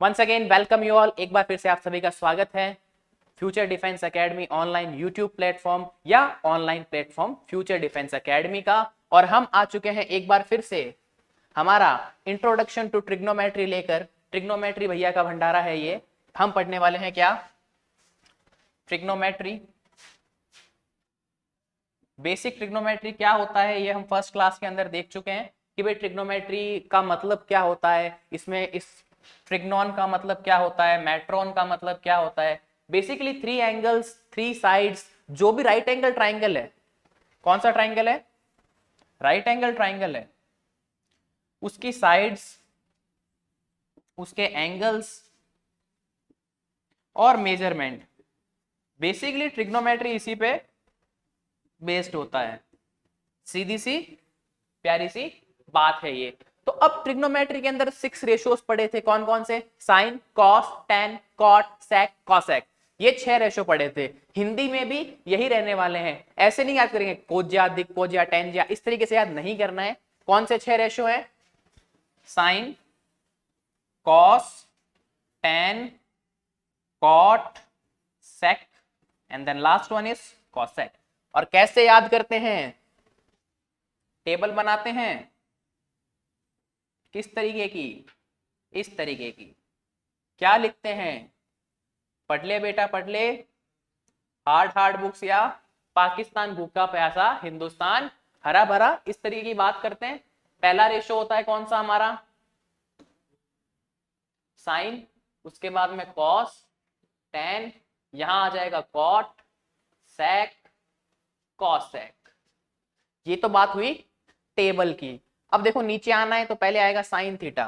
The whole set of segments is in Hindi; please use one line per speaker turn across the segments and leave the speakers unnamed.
Once again welcome you all. एक बार फिर से आप सभी का स्वागत है future defence academy online YouTube platform या online platform future defence academy का। और हम आ चुके हैं एक बार फिर से हमारा इंट्रोडक्शन टू ट्रिग्नोमेट्री लेकर। ट्रिग्नोमेट्री भैया का भंडारा है ये। हम पढ़ने वाले हैं क्या? ट्रिग्नोमेट्री। बेसिक ट्रिग्नोमेट्री क्या होता है ये हम फर्स्ट क्लास के अंदर देख चुके हैं कि भाई ट्रिग्नोमेट्री का मतलब क्या होता है, इसमें इस ट्रिग्नोन का मतलब क्या होता है, मेट्रॉन का मतलब क्या होता है। बेसिकली 3 एंगल्स 3 साइड्स, जो भी राइट एंगल ट्राइंगल है, कौन सा ट्राइंगल है? राइट एंगल ट्राइंगल है, उसकी साइड्स, उसके एंगल्स और मेजरमेंट। बेसिकली ट्रिग्नोमेट्री इसी पे बेस्ड होता है। सीधी सी प्यारी सी बात है ये। तो अब ट्रिग्नोमेट्री के अंदर 6 रेशियोज पढ़े थे, कौन कौन से? Sign, cos, tan, cot, sec, cosec. ये 6 रेशियो पढ़े थे। हिंदी में भी यही रहने वाले हैं। ऐसे नहीं याद करेंगे कोज्या, दिक्कोज्या, टेंजिया, इस तरीके से याद नहीं करना है। कौन से 6 रेशियो है? Sine, cos, tan, cot, sec and then last one is cosec. और कैसे याद करते हैं? टेबल बनाते हैं। किस तरीके की? इस तरीके की। क्या लिखते हैं? पढ़ ले बेटा पढ़ ले। हार्ड हार्ड बुक्स या पाकिस्तान भूखा प्यासा हिंदुस्तान हरा भरा, इस तरीके की बात करते हैं। पहला रेशो होता है कौन सा हमारा? साइन, उसके बाद में कॉस, टेन, यहां आ जाएगा कॉट, सेक, कॉसेक। ये तो बात हुई टेबल की। अब देखो नीचे आना है तो पहले आएगा साइन थीटा।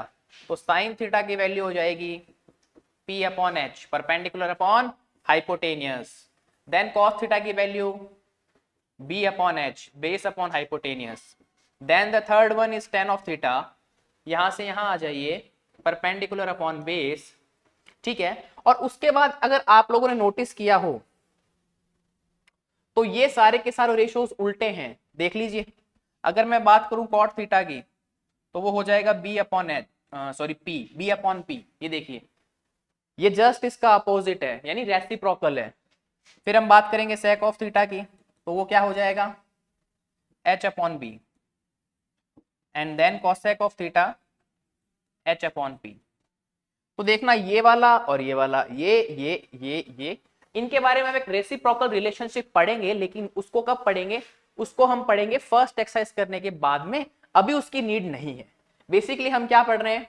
तो साइन थीटा की वैल्यू हो जाएगी P upon H, perpendicular upon hypotenuse. Then cos theta की value B upon H, base upon hypotenuse. Then the third one is tan of theta, यहां से यहां आ जाइए, परपेंडिकुलर अपॉन बेस। ठीक है। और उसके बाद अगर आप लोगों ने नोटिस किया हो तो ये सारे के सारे रेशियोज उल्टे हैं, देख लीजिए। अगर मैं बात करूं कॉट थीटा की तो वो हो जाएगा B upon H, sorry P, B upon P. ये देखिए, ये जस्ट इसका अपोजिट है, यानी रेसिप्रोकल है। फिर हम बात करेंगे सेक ऑफ थीटा की तो वो क्या हो जाएगा? H upon B. And then cosec of theta H upon P. तो देखना ये वाला और ये वाला, ये इनके बारे में हम एक रेसिप्रोकल रिलेशनशिप पढ़ेंगे, लेकिन उसको कब पढ़ेंगे? उसको हम पढ़ेंगे फर्स्ट एक्सरसाइज करने के बाद में, अभी उसकी नीड नहीं है। बेसिकली हम क्या पढ़ रहे हैं?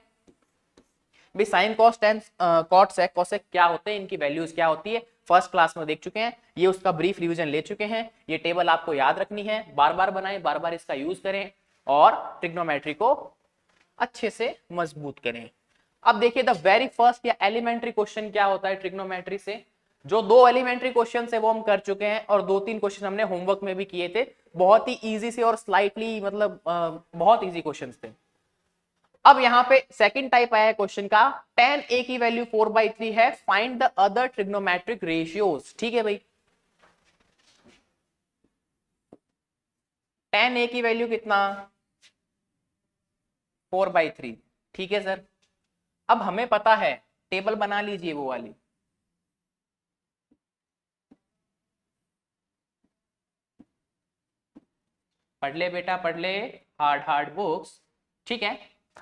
भी sine cos tan cot sec cosec क्या होते हैं, इनकी वैल्यूज क्या होती है, फर्स्ट क्लास में देख चुके हैं। ये उसका ब्रीफ रिवीजन ले चुके हैं। ये टेबल आपको याद रखनी है, बार बार बनाएं, बार बार इसका यूज करें और ट्रिग्नोमेट्री को अच्छे से मजबूत करें। अब देखिए द वेरी फर्स्ट या एलिमेंट्री क्वेश्चन क्या होता है ट्रिग्नोमेट्री से। जो 2 एलिमेंट्री क्वेश्चन है वो हम कर चुके हैं, और 2-3 क्वेश्चन हमने होमवर्क में भी किए थे। बहुत ही इजी से और स्लाइटली मतलब बहुत इजी क्वेश्चन थे। अब यहां पे सेकंड टाइप आया है क्वेश्चन का, tan a की वैल्यू 4/3 है, find the other trigonometric ratios. ठीक है भाई, tan a की वैल्यू कितना? 4/3। ठीक है सर। अब हमें पता है, टेबल बना लीजिए वो वाली। पढ़ ले बेटा पढ़ ले, हार्ड हार्ड बुक्स। ठीक है।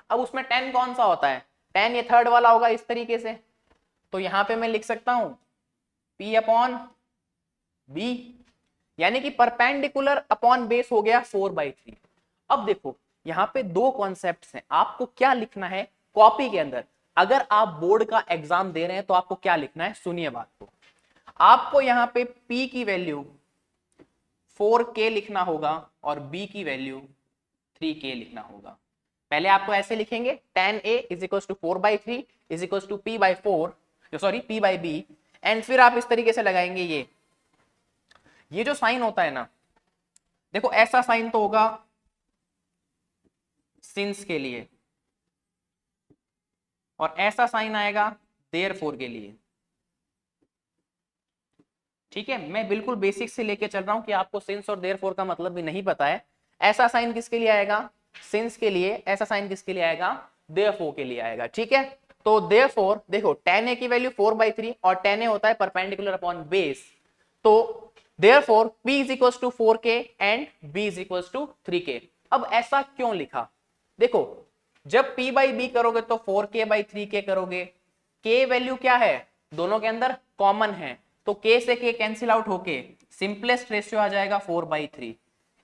अब उसमें 10 कौन सा होता है? 10 ये थर्ड वाला होगा इस तरीके से। तो यहां पे मैं लिख सकता हूं P अपॉन बी, यानी कि परपेंडिकुलर अपॉन बेस हो गया 4/3। अब देखो यहां पे 2 कॉन्सेप्ट्स हैं, आपको क्या लिखना है कॉपी के अंदर। अगर आप बोर्ड का एग्जाम दे रहे हैं तो आपको क्या लिखना है, सुनिए बात को। आपको यहां पे P की वैल्यू 4K लिखना होगा और B की वैल्यू 3K लिखना होगा। पहले आपको ऐसे लिखेंगे, tan A is equal to 4/3 is equal to P/4, sorry P/B। And फिर आप इस तरीके से लगाएंगे ये जो साइन होता है ना, देखो ऐसा साइन तो होगा सिंस के लिए, और ऐसा साइन आएगा देयरफॉर के लिए। ठीक है, मैं बिल्कुल बेसिक से लेके चल रहा हूं कि आपको सिंस और देयरफॉर का मतलब भी नहीं पता है। ऐसा साइन किसके लिए आएगा? सिंस के लिए। ऐसा साइन किसके लिए आएगा? देयरफॉर के लिए आएगा। ठीक है। तो देयरफॉर देखो tan a की वैल्यू 4/3 और tan a होता है परपेंडिकुलर अपॉन बेस, तो therefore p is equals to 4k and b is equals to 3k। अब ऐसा क्यों लिखा, देखो जब p बाई b करोगे तो 4k/3k करोगे, k वैल्यू क्या है दोनों के अंदर कॉमन है, तो k से k कैंसिल आउट होके सिंपलेस्ट रेशियो आ जाएगा 4/3।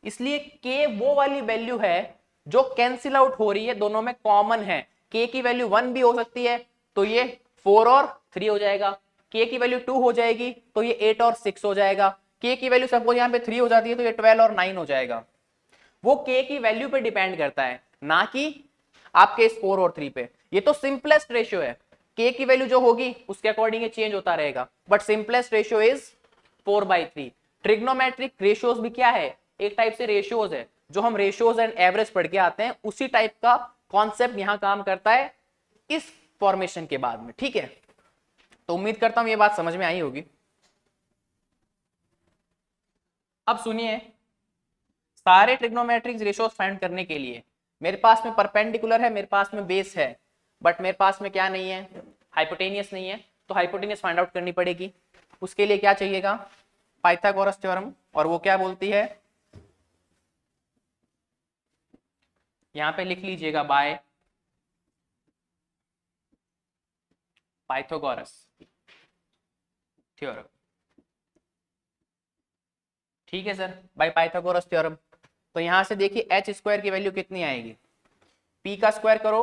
इसलिए k वो वाली वैल्यू है जो कैंसिल आउट हो रही है, दोनों में कॉमन है। k की वैल्यू 1 भी हो सकती है तो ये 4 और 3 हो जाएगा, k की वैल्यू 2 हो जाएगी तो ये 8 और 6 हो जाएगा, k की वैल्यू सपोज यहाँ पे 3 हो जाती है तो ये 12 और 9 हो जाएगा। वो k की वैल्यू पे डिपेंड करता है, ना कि आपके इस 4 और 3 पे। ये तो सिंपलेस्ट रेशियो है, k की वैल्यू जो होगी उसके अकॉर्डिंग ये चेंज होता रहेगा, but simplest ratio is 4/3। Trigonometric ratios भी क्या है, एक टाइप से रेशियोज है, जो हम रेशियोज एंड एवरेज पढ़ के आते हैं, उसी टाइप का कॉन्सेप्ट यहां काम करता है इस फॉर्मेशन के बाद में। ठीक है, तो उम्मीद करता हूं ये बात समझ में आई होगी। अब सुनिए, सारे ट्रिग्नोमेट्रिक रेशियोज फाइंड करने के लिए मेरे पास में परपेंडिकुलर है, मेरे पास में बेस है, बट मेरे पास में क्या नहीं है, हाइपोटेनियस नहीं है, तो हाइपोटेनियस फाइंड आउट करनी पड़ेगी। उसके लिए क्या चाहिएगा, पाइथागोरस थ्योरम, और वो क्या बोलती है, यहां पे लिख लीजिएगा बाय पाइथागोरस थ्योरम। ठीक है सर, बाय पाइथागोरस थ्योरम। तो यहां से देखिए एच स्क्वायर की वैल्यू कितनी आएगी, पी का स्क्वायर करो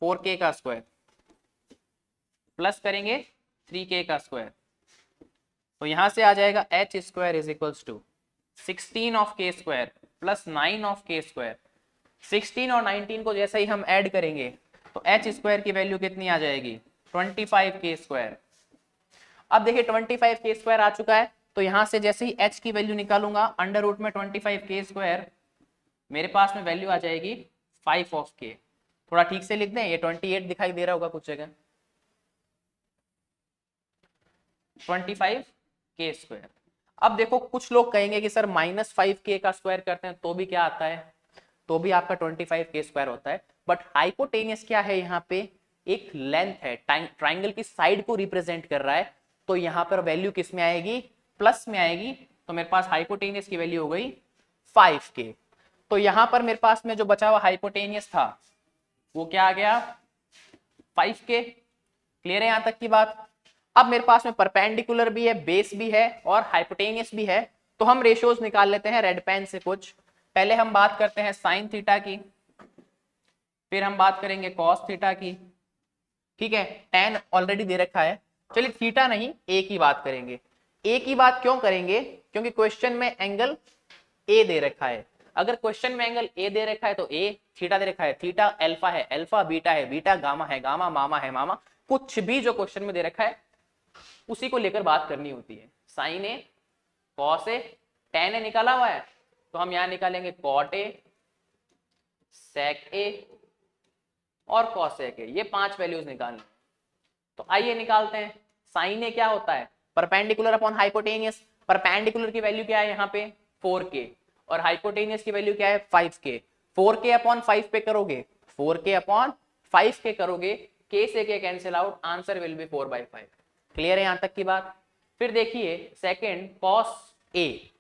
4k का स्क्वायर प्लस करेंगे 3k का स्क्वायर, तो यहां से आ जाएगा H square is equals to 16 of k square plus 9 of k square. 16 और 19 को जैसे ही हम ऐड करेंगे तो एच स्क्वायर की वैल्यू कितनी आ जाएगी, 25k स्क्वायर। अब देखिए 25k स्क्वायर आ चुका है, तो यहां से जैसे ही h की वैल्यू निकालूंगा अंडर रूट में 25k स्क्वायर, मेरे पास में वैल्यू आ जाएगी 5 ऑफ k। थोड़ा ठीक से लिख दें, ये 28 दिखाई दे रहा होगा कुछ जगह, 25k स्क्वायर। अब देखो कुछ लोग कहेंगे कि सर -5k का स्क्वायर करते हैं तो भी क्या आता है, तो भी आपका 25k स्क्वायर होता है, बट हाइपोटेनियस क्या है, यहाँ पे एक लेंथ है, ट्राइंगल की साइड को रिप्रेजेंट कर रहा है, तो यहाँ पर वैल्यू किस में आएगी, प्लस में आएगी, तो मेरे पास हाइपोटेनियस की वैल्यू हो गई 5k। तो यहां पर मेरे पास में जो बचा हुआ हाइपोटेनियस था वो क्या आ गया, 5k। क्लियर है यहां तक की बात। अब मेरे पास में परपेंडिकुलर भी है, बेस भी है और हाइपोटेनियस भी है, तो हम रेशियोज निकाल लेते हैं रेड पेन से कुछ। पहले हम बात करते हैं साइन थीटा की, फिर हम बात करेंगे कॉस थीटा की। ठीक है, tan ऑलरेडी दे रखा है, चलिए थीटा नहीं ए की बात करेंगे। ए की बात क्यों करेंगे, क्योंकि क्वेश्चन में एंगल ए दे रखा है। अगर क्वेश्चन में एंगल ए दे रखा है तो ए, थीटा दे रखा है थीटा, अल्फा है अल्फा, बीटा है बीटा, गामा है गामा, मामा है मामा, कुछ भी जो क्वेश्चन में दे रखा है उसी को लेकर बात करनी होती है। साइन ए, कॉस ए, tan ए निकाला हुआ है तो हम यहां निकालेंगे कॉट ए, सेक ए और कॉसेक ए, ये 5 वैल्यूज निकालनी। तो आइए निकालते हैं। साइन ए क्या होता है, परपेंडिकुलर अपॉन हाइपोटेनियस। परपेंडिकुलर की वैल्यू क्या है यहाँ पे 4k और हाइपोटेनियस की वैल्यू क्या है 5k। 4k अपॉन 5 पे करोगे, 4k अपॉन 5k करोगे, k से k cancel out, answer will be 4/5। Clear है यहां तक की बात। फिर देखिए second cos A,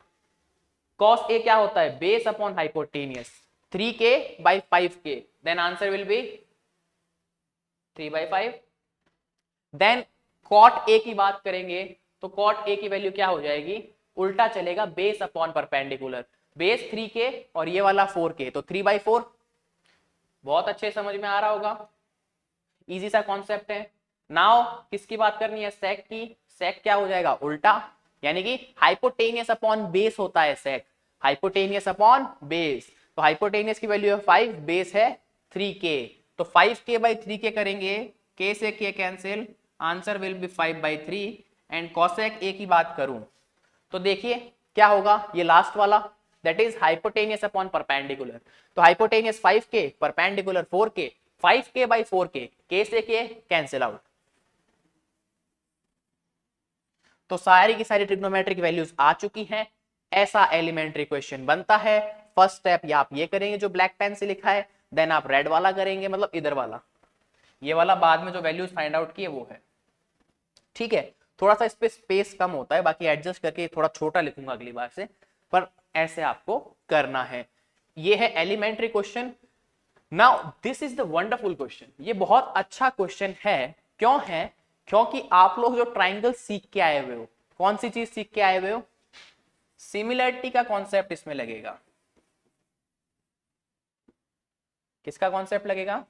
cos A क्या होता है, base upon hypotenuse, 3k/5k, then answer will be 3/5। Then cot A की बात करेंगे तो कॉट ए की वैल्यू क्या हो जाएगी, उल्टा चलेगा, base upon perpendicular, base 3k और ये वाला 4k, तो 3/4। बहुत अच्छे समझ में आ रहा होगा, इजी सा कॉन्सेप्ट है। नाउ किसकी बात करनी है, सेक की। सेक क्या हो जाएगा, उल्टा, यानी कि हाइपोटेनियस अपॉन बेस होता है सेक, हाइपोटेनियस अपॉन बेस। तो हाइपोटेनियस की वैल्यू है 5, बेस है 3k, तो 5k/3k करेंगे, k से k cancel, answer will B 5/3। And cosec ए की बात करूं तो देखिए क्या होगा, ये लास्ट वाला that is hypotenuse upon perpendicular. तो hypotenuse 5k, perpendicular 4k, 5k/4k, k से k कैंसिल आउट। तो सारी की सारी ट्रिग्नोमेट्रिक वैल्यूज आ चुकी हैं। ऐसा एलिमेंट्री क्वेश्चन बनता है। फर्स्ट स्टेप या आप ये करेंगे जो ब्लैक पेन से लिखा है, देन आप रेड वाला करेंगे, मतलब इधर वाला। ये वाला बाद में जो वैल्यूज फाइंड आउट किए वो है। ठीक है, थोड़ा सा इस पे स्पेस कम होता है, बाकी एडजस्ट करके थोड़ा छोटा लिखूंगा अगली बार से, पर ऐसे आपको करना है। ये है elementary question. Now this is the wonderful question, ये बहुत अच्छा क्वेश्चन है। क्यों है? क्योंकि आप लोग जो ट्राइंगल सीख के आए हुए हो, कौन सी चीज सीख के आए हुए हो? सिमिलरिटी का कॉन्सेप्ट इसमें लगेगा। किसका कॉन्सेप्ट लगेगा?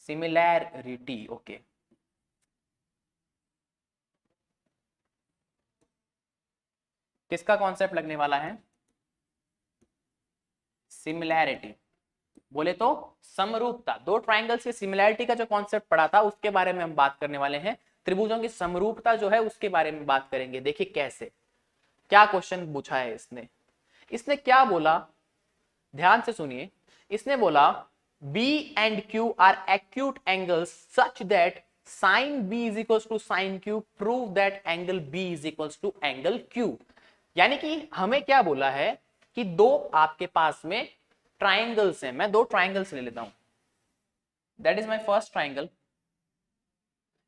सिमिलैरिटी। ओके, किसका कॉन्सेप्ट लगने वाला है? सिमिलैरिटी। बोले तो समरूपता। दो ट्राइंगल्स की सिमिलैरिटी का जो कॉन्सेप्ट पढ़ा था उसके बारे में हम बात करने वाले हैं। त्रिभुजों की समरूपता जो है उसके बारे में बात करेंगे। देखिए कैसे, क्या क्वेश्चन पूछा है इसने। इसने क्या बोला, ध्यान से सुनिए। इसने बोला B and Q are acute angles such that sin B is equals to sin Q, prove that angle B is equals to angle Q। यानी कि हमें क्या बोला है कि दो आपके पास में ट्राइंगल्स हैं, मैं दो ट्राइंगल्स ले लेता हूं, that is my first triangle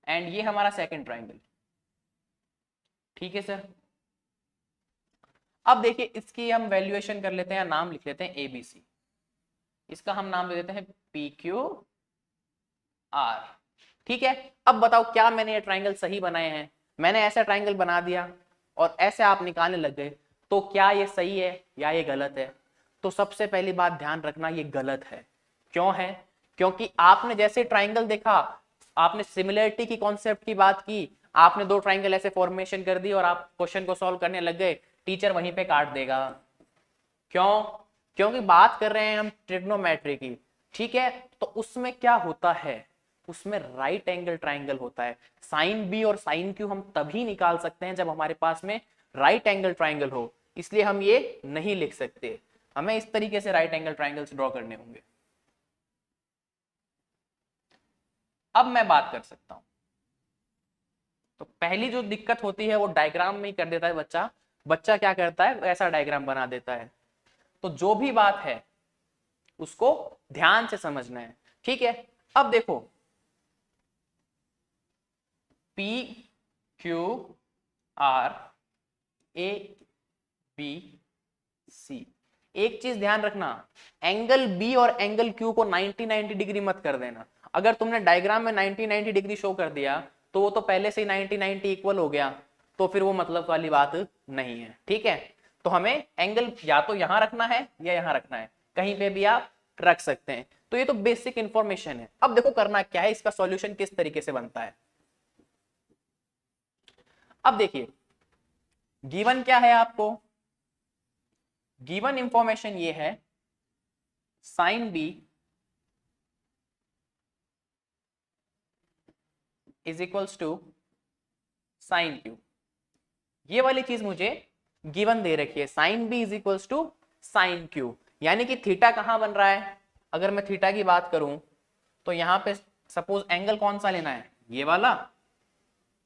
and ये हमारा सेकंड ट्राइंगल। ठीक है सर, अब देखिए इसकी हम वैल्यूएशन कर लेते हैं, नाम लिख लेते हैं ABC। इसका हम नाम दे देते हैं PQR। ठीक है, अब बताओ क्या मैंने ये ट्राइंगल सही बनाए हैं? मैंने ऐसा ट्राइंगल बना दिया और ऐसे आप निकालने लग गए, तो क्या ये सही है या ये गलत है? तो सबसे पहली बात ध्यान रखना, ये गलत है। क्यों है? क्योंकि आपने जैसे ट्राइंगल देखा, आपने सिमिलरिटी की कॉन्सेप्ट की बात की, आपने दो ट्राइंगल ऐसे फॉर्मेशन कर दी और आप क्वेश्चन को सॉल्व करने लग गए, टीचर वहीं पे काट देगा। क्यों? क्योंकि बात कर रहे हैं हम ट्रिग्नोमेट्री की। ठीक है, तो उसमें क्या होता है, उसमें राइट एंगल ट्राइंगल होता है। साइन बी और साइन क्यू हम तभी निकाल सकते हैं जब हमारे पास में राइट एंगल ट्राइंगल हो, इसलिए हम ये नहीं लिख सकते। हमें इस तरीके से राइट एंगल ट्राइंगल्स ड्रॉ करने होंगे। अब मैं बात कर सकता हूं। तो पहली जो दिक्कत होती है वो डायग्राम में ही कर देता है बच्चा। बच्चा क्या करता है, ऐसा डायग्राम बना देता है। तो जो भी बात है उसको ध्यान से समझना है। ठीक है, अब देखो PQR ABC। एक चीज ध्यान रखना, एंगल B और एंगल Q को 90-90 डिग्री मत कर देना। अगर तुमने डायग्राम में 90-90 डिग्री शो कर दिया तो वो तो पहले से ही 90-90 इक्वल हो गया, तो फिर वो मतलब वाली बात नहीं है। ठीक है, तो हमें एंगल या तो यहां रखना है या यहां रखना है, कहीं पे भी आप रख सकते हैं। तो ये तो बेसिक इंफॉर्मेशन है। अब देखो करना क्या है, इसका सॉल्यूशन किस तरीके से बनता है। अब देखिए गिवन क्या है आपको, गिवन इंफॉर्मेशन ये है sine B is equals to sine Q. ये वाली चीज मुझे गिवन दे रखी है, sine B is equals to sine Q. यानी कि थीटा कहां बन रहा है, अगर मैं थीटा की बात करूं तो यहां पे सपोज एंगल कौन सा लेना है, ये वाला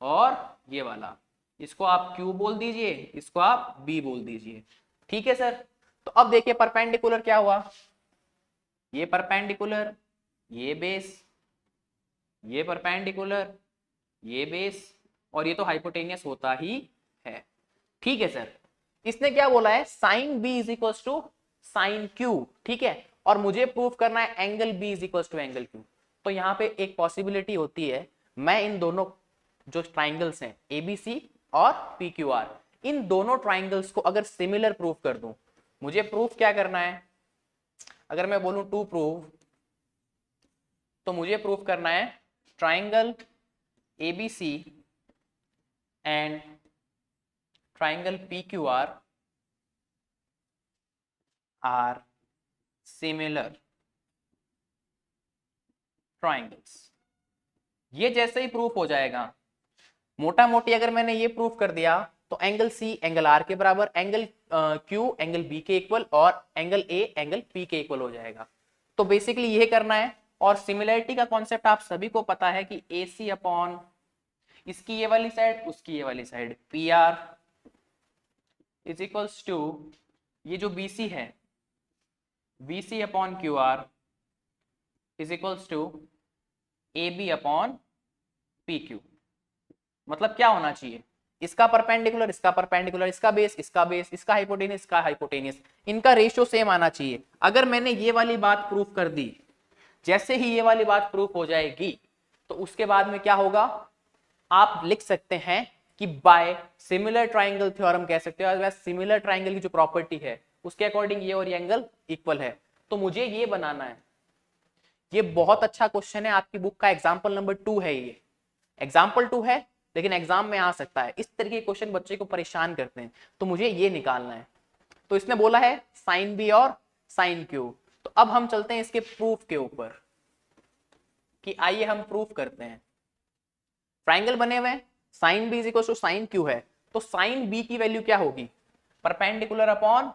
और ये वाला। इसको आप Q बोल दीजिए, इसको आप B बोल दीजिए। ठीक है सर, तो अब देखिए परपेंडिकुलर क्या हुआ, ये परपेंडिकुलर, ये बेस, ये परपेंडिकुलर, ये बेस, और ये तो हाइपोटेनियस होता ही है। ठीक है सर, इसने क्या बोला है, sine B is equal to sine Q. ठीक है, और मुझे प्रूफ करना है angle B is equal to angle Q. तो यहाँ पे एक पॉसिबिलिटी होती है, मैं इन दोनों जो ट्राइंगल्स हैं एबीसी और PQR, इन दोनों ट्राइंगल्स को अगर सिमिलर प्रूफ कर दूं, मुझे प्रूफ क्या करना है, अगर मैं बोलूं टू प्रूव, तो मुझे प्रूफ करना है triangle ABC and triangle PQR are similar triangles. ये जैसे ही प्रूफ हो जाएगा, मोटा मोटी अगर मैंने ये प्रूफ कर दिया तो एंगल C एंगल R के बराबर, एंगल Q एंगल B के इक्वल और एंगल A एंगल P के इक्वल हो जाएगा। तो बेसिकली ये करना है। और सिमिलरिटी का कॉन्सेप्ट आप सभी को पता है कि AC अपॉन इसकी ये वाली साइड उसकी ये वाली side, PR is equals to ये जो BC है BC upon QR is equals to A B upon P Q. मतलब क्या होना चाहिए, इसका परपेंडिकुलर इसका परपेंडिकुलर, इसका बेस इसका बेस, इसका हाइपोटेनियस इसका हाइपोटेनियस, इनका रेशियो सेम आना चाहिए। अगर मैंने ये वाली बात प्रूफ कर दी, जैसे ही ये वाली बात प्रूफ हो जाएगी तो उसके बाद में क्या होगा, आप लिख सकते हैं कि बाय सिमिलर ट्राइंगल थ्योरम कह सकते हो। सिमिलर ट्राइंगल की जो प्रॉपर्टी है उसके अकॉर्डिंग ये और ये एंगल इक्वल है। तो मुझे ये बनाना है, ये बहुत अच्छा क्वेश्चन है, आपकी बुक का एग्जाम्पल नंबर 2 है, ये एग्जाम्पल 2 है लेकिन एग्जाम में आ सकता है। इस तरीके के क्वेश्चन बच्चे को परेशान करते हैं, तो मुझे ये निकालना है। तो इसने बोला है साइन बी और साइन क्यू। तो अब हम चलते हैं इसके प्रूफ के ऊपर कि आइए हम प्रूफ करते हैं। ट्राइंगल बने हुए हैं, sine B is equal to sine Q है, तो साइन बी की वैल्यू क्या होगी, परपेंडिकुलर अपॉन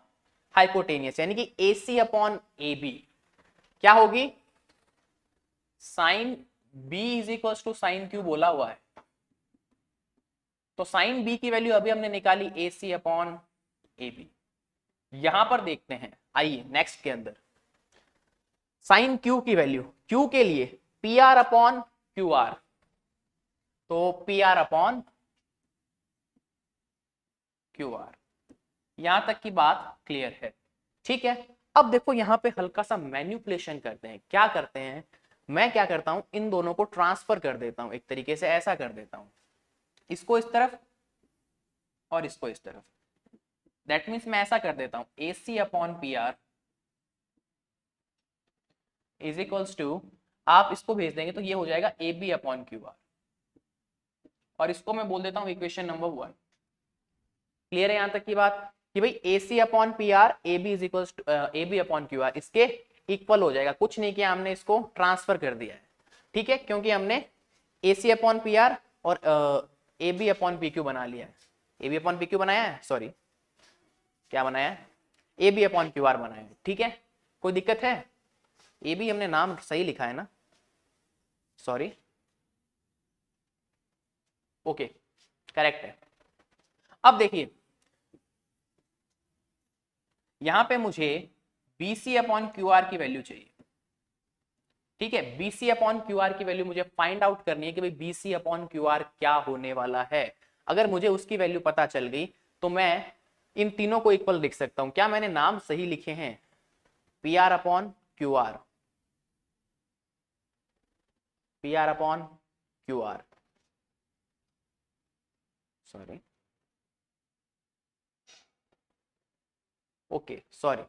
हाइपोटेनियस, यानी कि AC अपॉन ए बी क्या होगी, sine B is equal to sine Q बोला हुआ है। तो साइन बी की वैल्यू अभी हमने निकाली AC अपॉन ए बी। यहां पर देखते हैं, आइए नेक्स्ट के अंदर साइन क्यू की वैल्यू, क्यू के लिए P R upon Q R, तो P R upon Q R. यहां तक की बात क्लियर है, ठीक है। अब देखो यहां पे हल्का सा मैन्युपुलेशन करते हैं। क्या करते हैं, मैं क्या करता हूं, इन दोनों को ट्रांसफर कर देता हूं, एक तरीके से ऐसा कर देता हूं, इसको इस तरफ और इसको इस तरफ। दैट मीन्स मैं ऐसा कर देता हूं AC upon P R is equals to, आप इसको भेज देंगे तो ये हो जाएगा AB अपॉन क्यू आर, और इसको मैं बोल देता हूं इक्वेशन नंबर 1। क्लियर है यहां तक की बात कि भाई AC upon P R A B is equal to AB upon Q R, इसके इक्वल हो जाएगा। कुछ नहीं किया हमने, इसको ट्रांसफर कर दिया है, ठीक है, क्योंकि हमने AC अपॉन पी आर और AB अपॉन पी क्यू बना लिया है। AB अपॉन पी क्यू बनाया है, सॉरी क्या बनाया है, AB अपॉन क्यू आर बनाया है, ठीक है। कोई दिक्कत है, AB हमने नाम सही लिखा है ना, सॉरी, ओके करेक्ट है। अब देखिए यहां पे मुझे BC अपॉन क्यू आर की वैल्यू चाहिए, ठीक है। BC अपॉन क्यू आर की वैल्यू मुझे फाइंड आउट करनी है कि भाई BC अपॉन क्यू आर क्या होने वाला है। अगर मुझे उसकी वैल्यू पता चल गई तो मैं इन तीनों को इक्वल लिख सकता हूं। क्या मैंने नाम सही लिखे हैं, PR upon Q are, PR upon Q are, sorry okay sorry,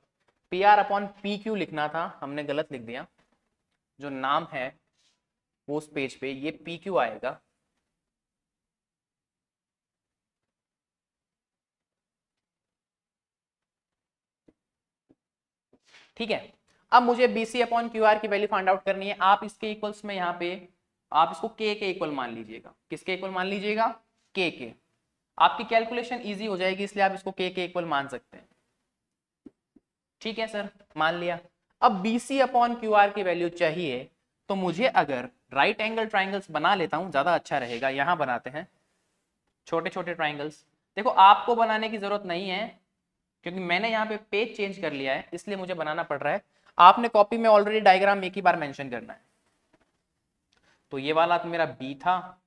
PR upon PQ लिखना था, हमने गलत लिख दिया। जो नाम है वो उस पेज पे ये PQ आएगा, ठीक है। अब मुझे BC अपॉन क्यू आर की वैल्यू फाइंड आउट करनी है। आप इसके इक्वल्स में यहाँ पे आप इसको K के इक्वल मान लीजिएगा। किसके इक्वल मान लीजिएगा, K के। आपकी कैलकुलेशन इजी हो जाएगी, इसलिए आप इसको K के इक्वल मान सकते हैं, ठीक है सर, मान लिया। अब BC अपॉन क्यू आर की वैल्यू चाहिए, तो मुझे अगर राइट एंगल ट्राइंगल्स बना लेता हूं ज्यादा अच्छा रहेगा। यहां बनाते हैं छोटे छोटे ट्राइंगल्स। देखो आपको बनाने की जरूरत नहीं है क्योंकि मैंने यहाँ पे पेज चेंज कर लिया है, इसलिए मुझे बनाना पड़ रहा है। आपने कॉपी में ऑलरेडी डायग्राम एक ही बार मेंशन करना है। तो ये वाला तो मेरा बी था,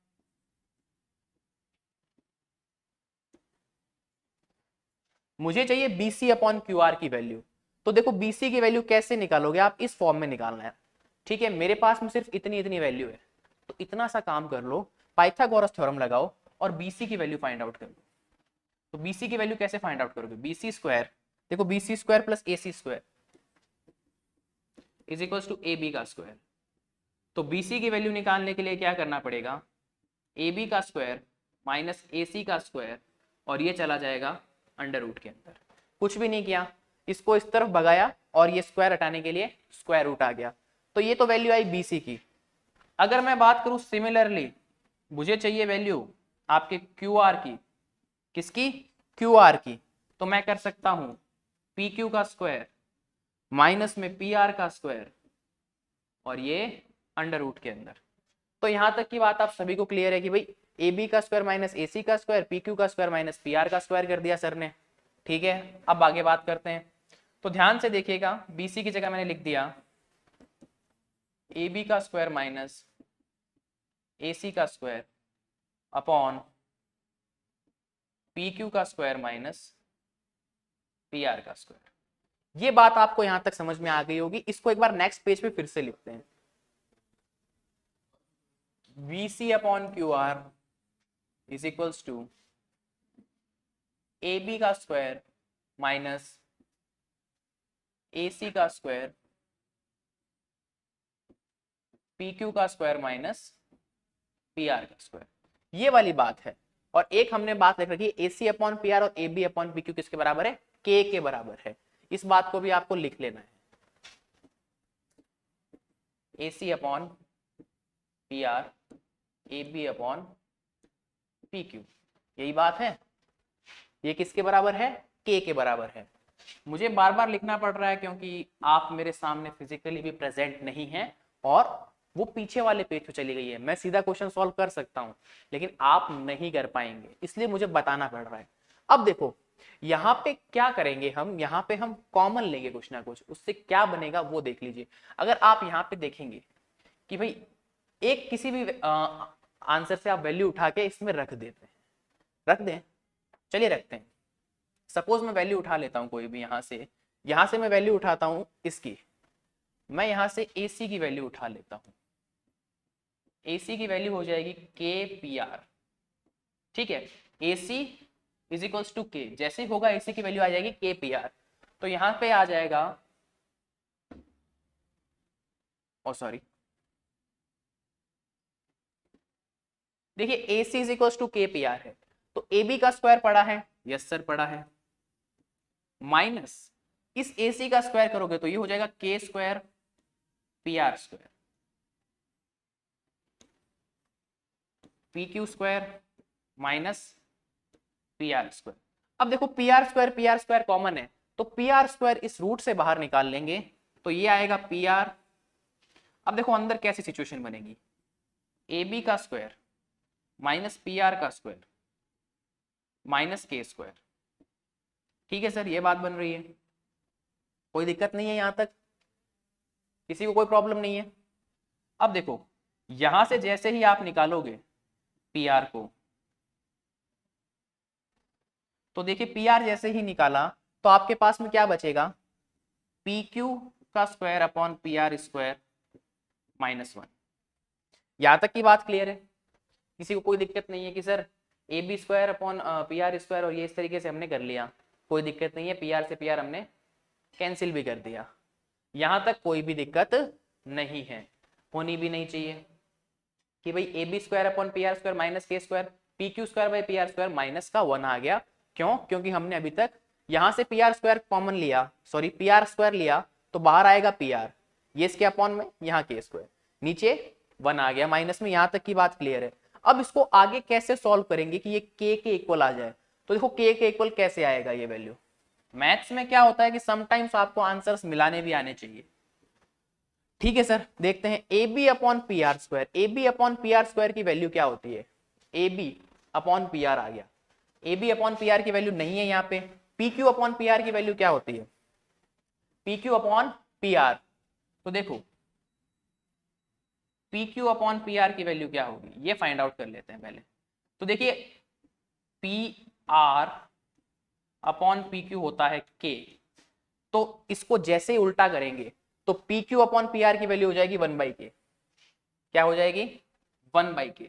मुझे चाहिए BC अपॉन क्यू आर की वैल्यू। तो देखो BC की वैल्यू कैसे निकालोगे आप, इस फॉर्म में निकालना है, ठीक है। मेरे पास में सिर्फ इतनी इतनी वैल्यू है, तो इतना सा काम कर लो, पाइथागोरस थ्योरम लगाओ और BC की वैल्यू फाइंड आउट कर लो। तो BC की वैल्यू कैसे फाइंड आउट करोगे, BC स्क्वायर, देखो BC square plus AC square is equal to AB का स्क्वायर। तो BC की वैल्यू निकालने के लिए क्या करना पड़ेगा, AB का स्क्वायर माइनस AC का स्क्वायर, और ये चला जाएगा अंडर रूट के अंदर। कुछ भी नहीं किया, इसको इस तरफ भगाया और ये स्क्वायर हटाने के लिए स्क्वायर रूट आ गया। तो ये तो वैल्यू आई BC की। अगर मैं बात करूं सिमिलरली, मुझे चाहिए वैल्यू आपके QR की, किसकी, QR की। तो मैं कर सकता हूं PQ का स्क्वायर माइनस में PR का स्क्वायर और ये अंडर रूट के अंदर। तो यहां तक की बात आप सभी को क्लियर है कि भाई AB का स्क्वायर माइनस AC का स्क्वायर, PQ का स्क्वायर माइनस PR का स्क्वायर कर दिया सर ने, ठीक है। अब आगे बात करते हैं। तो ध्यान से देखिएगा, BC की जगह मैंने लिख दिया ए बी का स्क्वायर माइनस ए सी का स्क्वायर अपॉन पी क्यू का स्क्वायर माइनस पी आर का स्क्वायर। ये बात आपको यहां तक समझ में आ गई होगी। इसको एक बार नेक्स्ट पेज पे फिर से लिखते हैं। B C upon Q R is equals to A B का स्क्वायर माइनस ए सी का स्क्वायर पी क्यू का स्क्वायर माइनस पी आर का स्क्वायर। ये वाली बात है। और एक हमने बात लिख रखी है A C upon P R और A B upon P Q किसके बराबर है? के के बराबर है। इस बात को भी आपको लिख लेना है, A C upon P R A B upon P Q. यही बात है। ये किसके बराबर है? के बराबर है। मुझे बार बार लिखना पड़ रहा है क्योंकि आप मेरे सामने फिजिकली भी प्रेजेंट नहीं हैं और वो पीछे वाले पेज पे चली गई है। मैं सीधा क्वेश्चन सॉल्व कर सकता हूं लेकिन आप नहीं कर पाएंगे, इसलिए मुझे बताना पड़ रहा है। अब देखो यहाँ पे क्या करेंगे हम, यहाँ पे हम कॉमन लेंगे कुछ ना कुछ, उससे क्या बनेगा वो देख लीजिए। अगर आप यहाँ पे देखेंगे कि भाई एक किसी भी आंसर से आप वैल्यू उठा के इसमें रख देते हैं, रख दें, चलिए रखते हैं। सपोज मैं वैल्यू उठा लेता हूं कोई भी, यहां से मैं वैल्यू उठाता हूं इसकी, मैं यहां से AC की वैल्यू उठा लेता हूं। AC की वैल्यू हो जाएगी के पी आर, ठीक है। AC इज इक्वल्स टू के, जैसे ही होगा AC की वैल्यू आ जाएगी के पी आर, तो यहां पे आ जाएगा, ओ सॉरी, देखिए AC इज इक्वल्स टू के पी आर है, तो AB का स्क्वायर पड़ा है, यस सर पड़ा है, माइनस इस AC का स्क्वायर करोगे तो ये हो जाएगा के square P R square P Q square minus P R square. अब देखो पी आर स्क्वायर कॉमन है, तो पी आर स्क्वायर इस रूट से बाहर निकाल लेंगे तो ये आएगा पी आर। अब देखो अंदर कैसी सिचुएशन बनेगी, ए बी का स्क्वायर माइनस पी आर का स्क्वायर माइनस के स्क्वायर। ठीक है सर, ये बात बन रही है, कोई दिक्कत नहीं है यहां तक, किसी को कोई प्रॉब्लम नहीं है। अब देखो यहां से जैसे ही आप निकालोगे पी आर को, तो देखिए पी आर जैसे ही निकाला तो आपके पास में क्या बचेगा, पी क्यू का square upon P R square -1। यहां तक की बात क्लियर है, किसी को कोई दिक्कत नहीं है कि sir A B square upon P R square, और ये इस तरीके से हमने कर लिया, कोई दिक्कत नहीं है, पी आर से पी आर हमने कैंसिल भी कर दिया, यहां तक कोई भी दिक्कत नहीं है, होनी भी नहीं चाहिए कि भाई A B square upon P R square minus के square P Q square by P R square minus का 1 आ गया। क्यों? क्योंकि हमने अभी तक यहां से पी आर स्क्वायर कॉमन लिया, सॉरी पी आर स्क्वायर लिया, तो बाहर आएगा पी आर, ये इसके अपॉन में यहाँ के स्क्वायर, नीचे 1 आ गया माइनस में। यहां तक की बात क्लियर है। अब इसको आगे कैसे सॉल्व करेंगे कि ये के इक्वल आ जाए, तो देखो के इक्वल कैसे आएगा ये वैल्यू। मैथ्स में क्या होता है कि समटाइम्स आपको आंसर्स मिलाने भी आने चाहिए। ठीक है सर, देखते हैं A B upon P R square, A B upon P R square की वैल्यू क्या होती है, A B upon P R आ गया, A B upon P R की वैल्यू नहीं है यहाँ पे, P Q upon P R की वैल्यू क्या होती है, P Q upon P R, तो देखो P Q upon P R की वैल्यू क्या होगी ये फाइंड आउट कर लेते हैं पहले। तो देखिए P R upon P Q होता है के, तो इसको जैसे ही उल्टा करेंगे तो P Q upon P R की वैल्यू हो जाएगी 1/k, क्या हो जाएगी 1/k,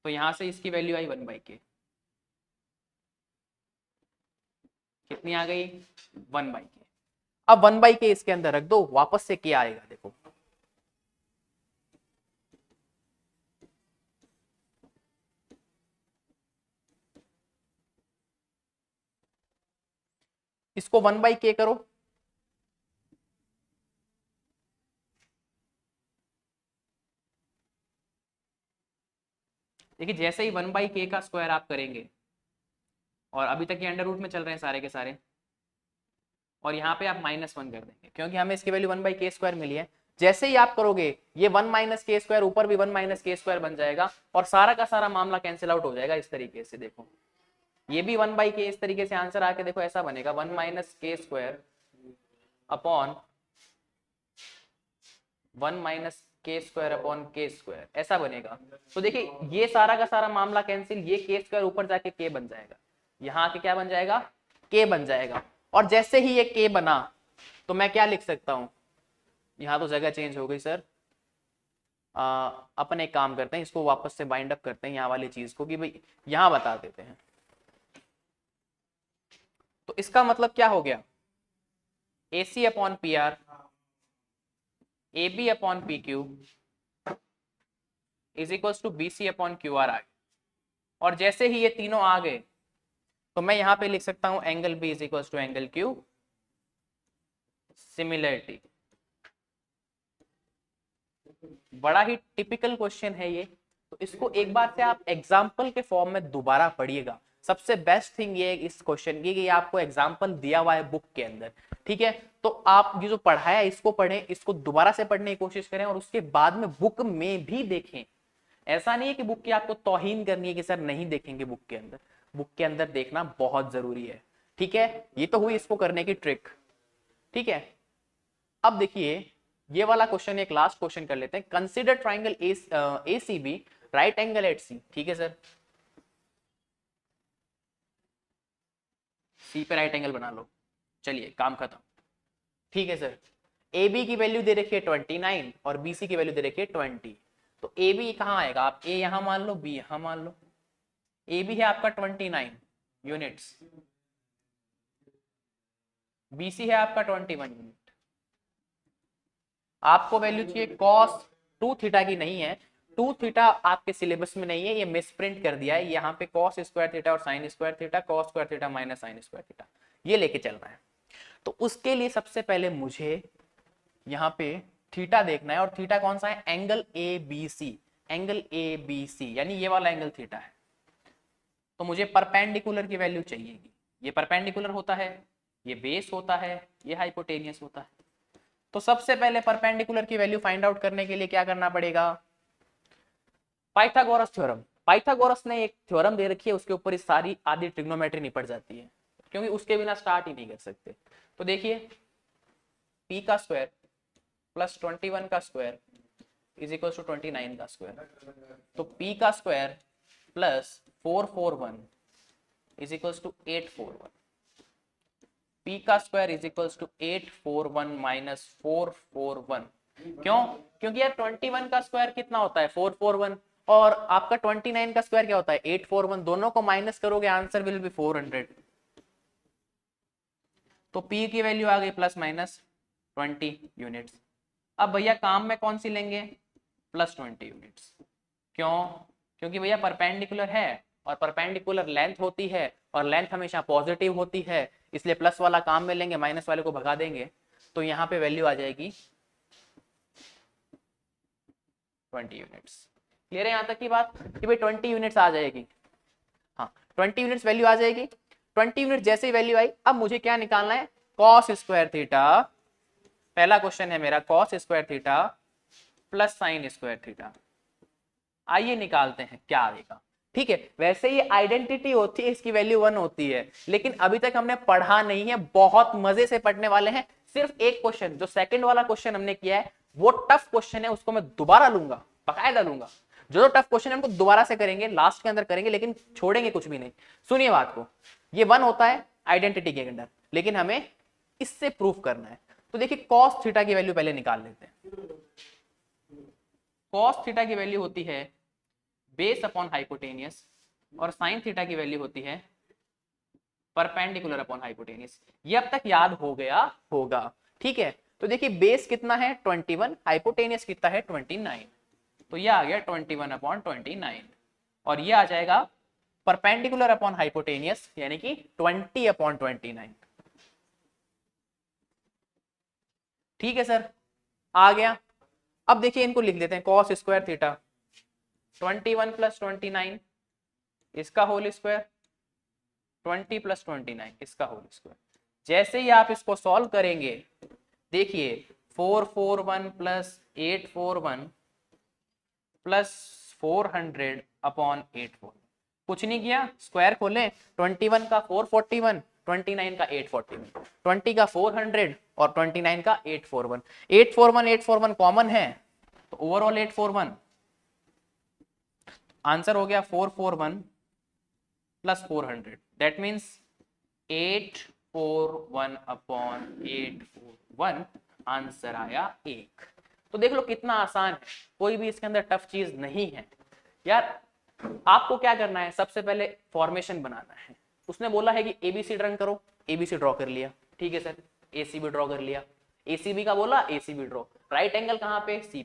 तो यहां से इसकी वैल्यू आई 1/k, कितनी आ गई 1/k। अब 1/k इसके अंदर रख दो, वापस से क्या आएगा देखो, इसको 1/k करो, देखिए जैसे ही 1/k का स्क्वायर आप करेंगे, और अभी तक ये अंडर रूट में चल रहे हैं सारे के सारे, और यहाँ पे आप -1 कर देंगे क्योंकि हमें इसकी वैल्यू 1/k स्क्वायर मिली है। जैसे ही आप करोगे ये 1 - k स्क्वायर ऊपर भी 1 - k स्क्वायर बन जाएगा और सारा का सारा मामला कैंसिल आउट हो जाएगा। इस तरीके से देखो ये भी 1/k, इस तरीके से आंसर आके देखो ऐसा बनेगा 1 - k स्क्वायर अपॉन 1 माइनस के स्क्वायर अपॉन के स्क्वायर, ऐसा बनेगा। तो देखिए ये सारा का सारा मामला कैंसिल, ये के स्क्वायर ऊपर जाके के बन जाएगा, यहाँ आके क्या बन जाएगा, के बन जाएगा। और जैसे ही ये के बना तो मैं क्या लिख सकता हूं, यहाँ तो जगह चेंज हो गई सर, अपन एक काम करते हैं, इसको वापस से बाइंड अप करते हैं यहाँ वाली चीज को, कि भाई यहाँ बता देते हैं। तो इसका मतलब क्या हो गया, A C upon P R, A B upon P Q is equal to B C upon Q R आ गया। और जैसे ही ये तीनों आ गए तो मैं यहां पे लिख सकता हूं angle B is equal to angle Q, similarity. बड़ा ही टिपिकल क्वेश्चन है ये, तो इसको एक बार से आप एग्जाम्पल के फॉर्म में दोबारा पढ़िएगा। सबसे बेस्ट थिंग ये इस क्वेश्चन की कि आपको एग्जाम्पल दिया हुआ है बुक के अंदर, ठीक है। तो आप ये जो पढ़ाया इसको पढ़ें, इसको दोबारा से पढ़ने की कोशिश करें और उसके बाद में बुक में भी देखें। ऐसा नहीं है कि बुक की आपको तौहीन करनी है कि सर नहीं देखेंगे बुक के अंदर, बुक के अंदर देखना बहुत जरूरी है, ठीक है। ये तो हुई इसको करने की ट्रिक, ठीक है। अब देखिए ये वाला क्वेश्चन एक लास्ट क्वेश्चन कर लेते हैं। Consider triangle A C B right angle at C, ठीक है सर, सी पे राइट एंगल बना लो, चलिए काम खत्म, ठीक है सर। ए बी की वैल्यू दे रखी है 29 और बी सी की वैल्यू दे रखी है 20। तो ए बी कहाँ आएगा, आप ए यहां मान लो, बी यहां मान लो। ए बी है आपका 29 यूनिट्स, बी सी है आपका 21 यूनिट। आपको वैल्यू चाहिए कॉस 2 थीटा की, नहीं है 2 थीटा आपके सिलेबस में नहीं है, ये मिसप्रिंट कर दिया है। यहाँ पे कॉस स्क्वायर थीटा और sine square theta, cos square theta minus sine square theta, ये लेके चलना है। तो उसके लिए सबसे पहले मुझे यहाँ पे थीटा देखना है, और थीटा कौन सा है, angle A B C, angle A B C यानी ये वाला एंगल थीटा है। तो मुझे परपेंडिकुलर की वैल्यू चाहिएगी, ये परपेंडिकुलर होता है, ये बेस होता है, ये हाइपोटेनियस होता है। तो सबसे पहले परपेंडिकुलर की वैल्यू फाइंड आउट करने के लिए क्या करना पड़ेगा, पाइथागोरस थ्योरम। पाइथागोरस ने एक थ्योरम दे रखी है, उसके ऊपर इस सारी आधी ट्रिग्नोमेट्री निपट जाती है, क्योंकि उसके बिना स्टार्ट ही नहीं कर सकते। तो देखिए पी का स्क्वायर प्लस 21 का स्क्वायर इज इक्वल टू 29 का स्क्वायर। तो पी का square plus 441 is equal to 841। P का square is equal to 841 minus 441। क्यों, क्योंकि यार 21 का स्क्वायर कितना होता है 441, और आपका 29 का स्क्वायर क्या होता है 841, दोनों को माइनस करोगे आंसर विल बी 400। तो P की वैल्यू आ गई प्लस माइनस 20 यूनिट्स। अब भैया काम में कौन सी लेंगे, प्लस 20 यूनिट्स। क्यों, क्योंकि भैया परपेंडिकुलर है और परपेंडिकुलर लेंथ होती है और लेंथ हमेशा पॉजिटिव होती है, इसलिए प्लस वाला काम में लेंगे, माइनस वाले को भगा देंगे। तो यहाँ पे वैल्यू आ जाएगी 20 यूनिट्स। क्लियर है यहाँ तक की बात कि भाई 20 यूनिट्स आ जाएगी, हाँ 20 यूनिट्स वैल्यू आ जाएगी। 20 यूनिट जैसे ही वैल्यू आई, अब मुझे क्या निकालना है, कॉस स्क्वायर थीटा। पहला क्वेश्चन है मेरा cos square theta plus sine square theta. आइए निकालते हैं क्या आएगा, ठीक है। वैसे ये आइडेंटिटी होती है, इसकी वैल्यू 1 होती है, लेकिन अभी तक हमने पढ़ा नहीं है, बहुत मजे से पढ़ने वाले हैं। सिर्फ एक क्वेश्चन, जो सेकंड वाला क्वेश्चन हमने किया है वो टफ क्वेश्चन है, उसको मैं दोबारा लूंगा, बकायदा लूंगा। जो टफ क्वेश्चन है उनको दोबारा से करेंगे, लास्ट के अंदर करेंगे, लेकिन छोड़ेंगे कुछ भी नहीं। सुनिए बात को, ये 1 होता है आइडेंटिटी के अंदर, लेकिन हमें इससे प्रूफ करना है। तो देखिए कॉस थीटा की वैल्यू पहले निकाल लेते हैं। कॉस थीटा की वैल्यू होती है बेस अपॉन हाइपोटेनियस, और साइन थीटा की वैल्यू होती है परपेंडिकुलर अपॉन हाइपोटेनियस। ये अब तक याद हो गया होगा, ठीक है। तो देखिए बेस कितना है 21, हाइपोटेनियस कितना है 29, तो ये आ गया 21 अपॉन 29, और ये आ जाएगा परपेंडिकुलर अपॉन हाइपोटेनियस यानी कि 20 अपॉन 29। ठीक है सर, आ गया। अब देखिए इनको लिख देते हैं, कॉस स्क्वायर थीटा 21 प्लस 29 इसका होल स्क्वायर, 20 प्लस 29 इसका होल स्क्वायर। जैसे ही आप इसको सॉल्व करेंगे, देखिए 441 प्लस 841 प्लस 400 अपॉन 841, कुछ नहीं किया, स्क्वायर खोलें 21 का 441 29 का 841, 20 का 400 और 29 का 841, 841 841 कॉमन है तो ओवरऑल 841, आंसर हो गया 441 plus 400, that means 841 upon 841, answer आया 1। तो देख लो कितना आसान है, कोई भी इसके अंदर टफ चीज नहीं है यार। आपको क्या करना है, सबसे पहले फॉर्मेशन बनाना है। उसने बोला है कि एबीसी ड्रॉ करो, एबीसी ड्रॉ कर लिया, ठीक है सर। एसीबी ड्रॉ कर लिया, एसीबी का बोला एसीबी ड्रॉ, राइट एंगल कहाँ पे, सी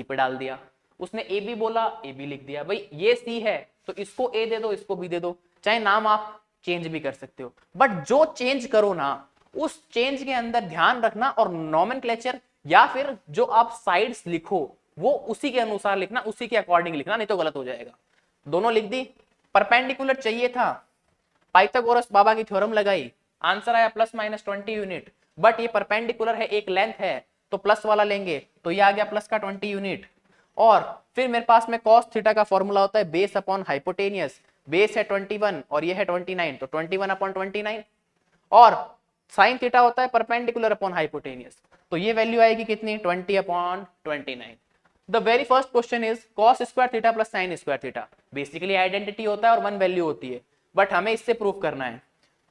पे डाल दिया। उसने ए बी बोला, ए बी लिख दिया। भाई ये सी है तो इसको ए दे दो, इसको बी दे दो, चाहे नाम आप चेंज भी कर सकते हो, बट जो चेंज करो ना उस चेंज के अंदर ध्यान रखना, और नॉमेनक्लेचर या फिर जो आप साइड्स लिखो वो उसी के अनुसार लिखना, उसी के अकॉर्डिंग लिखना, नहीं तो गलत हो जाएगा। दोनों लिख दी। परपेंडिकुलर चाहिए था, पाइथागोरस बाबा की थ्योरम लगाई, आंसर आया ±20 यूनिट, बट ये परपेंडिकुलर है, एक लेंथ है तो प्लस वाला लेंगे, तो ये आ गया प्लस का 20 यूनिट। और फिर मेरे पास में कॉस थीटा का फॉर्मूला होता है बेस अपॉन हाइपोटेनियस, बेस है 21 और ये है 29, तो 21 अपॉन 29, और साइन थीटा होता है परपेंडिकुलर अपॉन हाइपोटेनियस, तो ये वैल्यू आएगी कितनी, 20 upon 29। The very first question is cos square theta plus sine square theta, basically identity होता है और वन वैल्यू होती है, बट हमें इससे प्रूव करना है।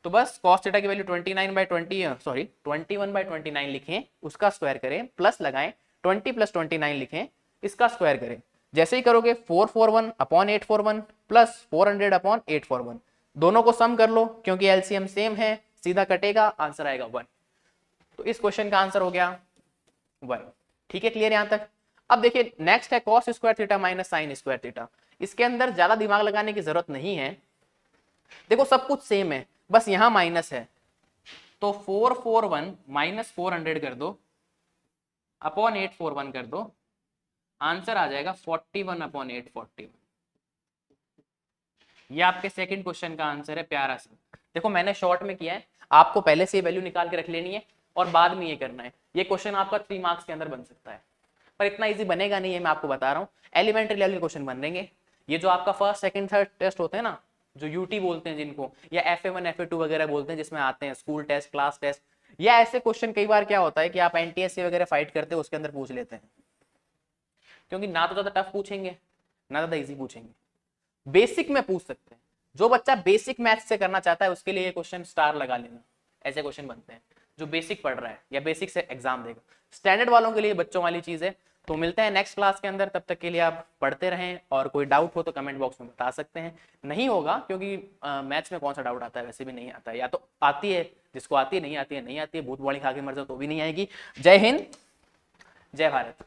तो बस कॉस थीटा की वैल्यू 21/29 लिखें, उसका स्क्वायर करें, प्लस लगाएं 20 + 29 लिखें, इसका स्क्वायर करें। जैसे ही करोगे 441 अपॉन 841 प्लस 400 अपॉन 841, दोनों को सम कर लो क्योंकि एलसीएम सेम है, सीधा कटेगा, आंसर आएगा 1। तो इस क्वेश्चन का आंसर हो गया 1। ठीक है, क्लियर यहां तक। अब देखिए नेक्स्ट है cos square theta minus sine square theta. इसके अंदर ज्यादा दिमाग लगाने की जरूरत नहीं है, देखो सब कुछ सेम है, बस यहां माइनस है, तो 441 माइनस 400 कर दो अपॉन 841 कर दो, आंसर आ जाएगा 41 अपॉन 841। ये आपके सेकंड क्वेश्चन का आंसर है, प्यारा सा। देखो मैंने शॉर्ट में किया है, आपको पहले से वैल्यू निकाल के रख लेनी है और बाद में ये करना है। ये क्वेश्चन आपका 3 मार्क्स के अंदर बन सकता है, पर इतना इजी बनेगा नहीं है, मैं आपको बता रहा हूँ। एलिमेंट्री लेवल के क्वेश्चन बनेंगे। ये जो आपका फर्स्ट सेकंड थर्ड टेस्ट होते हैं ना, जो यूटी बोलते हैं जिनको, या FA1 FA2 वगैरह बोलते हैं, जिसमें आते हैं स्कूल टेस्ट, क्लास टेस्ट, या ऐसे क्वेश्चन कई बार क्या होता है कि आप NTSC वगैरह फाइट करते हो उसके अंदर पूछ लेते हैं, क्योंकि ना तो ज्यादा टफ पूछेंगे ना ज्यादा इजी पूछेंगे, बेसिक में पूछ सकते हैं। जो बच्चा बेसिक मैथ्स से करना चाहता है उसके लिए ये क्वेश्चन स्टार लगा लेना, ऐसे क्वेश्चन बनते हैं जो बेसिक पढ़ रहा है या बेसिक से एग्जाम देगा। स्टैंडर्ड वालों के लिए बच्चों वाली चीज है। तो मिलते हैं नेक्स्ट क्लास के अंदर, तब तक के लिए आप पढ़ते रहें, और कोई डाउट हो तो कमेंट बॉक्स में बता सकते हैं। नहीं होगा क्योंकि मैथ्स में कौन सा डाउट आता है, वैसे भी नहीं आता है, या तो आती है, जिसको आती है नहीं आती है नहीं आती है, भूत बड़ी खा के मर जाओ तो भी नहीं आएगी। जय हिंद, जय भारत।